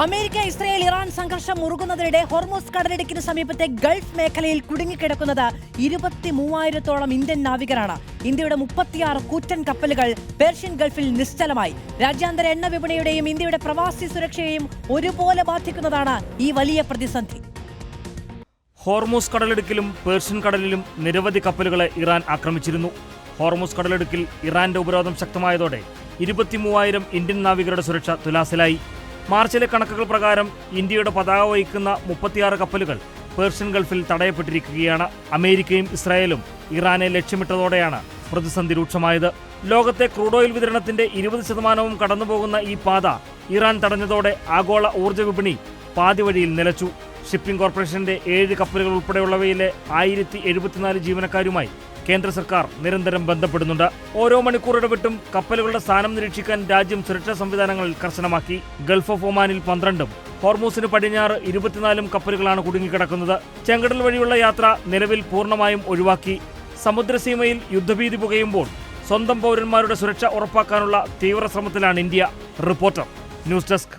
America, Israel, Iran സംഘർഷം മുറുകുന്നതിനിടെ Hormuz കടലിടുക്കിന് സമീപത്തെ Gulf മേഖലയിൽ കുടുങ്ങിക്കിടക്കുന്നത് 23,000-ഓളം ഇന്ത്യൻ നാവികരാണ്. ഇന്ത്യയുടെ 36 കൂറ്റൻ കപ്പലുകൾ പേർഷ്യൻ ഗൾഫിൽ നിശ്ചലമായി. രാജ്യാന്തര എണ്ണ വിപണിയുടെയും ഇന്ത്യയുടെ പ്രവാസി സുരക്ഷയെയും ഒരുപോലെ ബാധിക്കുന്നതാണ് ഈ വലിയ പ്രതിസന്ധി. ഹോർമൂസ് കടലിടുക്കിലും പേർഷ്യൻ കടലിലും നിരവധി കപ്പലുകളെ ഇറാൻ ആക്രമിച്ചിരുന്നു. ഹോർമൂസ് കടലിടുക്കിൽ ഇറാന്റെ ഉപരോധം ശക്തമായതോടെ 23,000 ഇന്ത്യൻ നാവികരുടെ സുരക്ഷ തുലാസിലായി. മാർച്ചിലെ കണക്കുകൾ പ്രകാരം ഇന്ത്യയുടെ പതാക വഹിക്കുന്ന 36 കപ്പലുകൾ പേർഷ്യൻ ഗൾഫിൽ തടയപ്പെട്ടിരിക്കുകയാണ്. അമേരിക്കയും ഇസ്രായേലും ഇറാനെ ലക്ഷ്യമിട്ടതോടെയാണ് പ്രതിസന്ധി രൂക്ഷമായത്. ലോകത്തെ ക്രൂഡ് ഓയിൽ വിതരണത്തിന്റെ 20% കടന്നുപോകുന്ന ഈ പാത ഇറാൻ തടഞ്ഞതോടെ ആഗോള ഊർജ്ജ വിപണി പാതി വഴിയിൽ നിലച്ചു. ഷിപ്പിംഗ് കോർപ്പറേഷന്റെ 7 കപ്പലുകൾ ഉൾപ്പെടെയുള്ളവയിലെ 1074 ജീവനക്കാരുമായി കേന്ദ്ര സർക്കാർ നിരന്തരം ബന്ധപ്പെടുന്നുണ്ട്. ഓരോ മണിക്കൂർ ഇടവിട്ടും കപ്പലുകളുടെ സ്ഥാനം നിരീക്ഷിക്കാൻ രാജ്യം സുരക്ഷാ സംവിധാനങ്ങൾ കർശനമാക്കി. ഗൾഫ് ഓഫ് ഒമാനിൽ 12, ഹോർമൂസിന് പടിഞ്ഞാറ് 24 കപ്പലുകളാണ് കുടുങ്ങിക്കിടക്കുന്നത്. ചെങ്കടൽ വഴിയുള്ള യാത്ര നിലവിൽ പൂർണ്ണമായും ഒഴിവാക്കി. സമുദ്രസീമയിൽ യുദ്ധഭീതി പുകയുമ്പോൾ സ്വന്തം പൗരന്മാരുടെ സുരക്ഷ ഉറപ്പാക്കാനുള്ള തീവ്ര ശ്രമത്തിലാണ് ഇന്ത്യ. Reporter, news desk.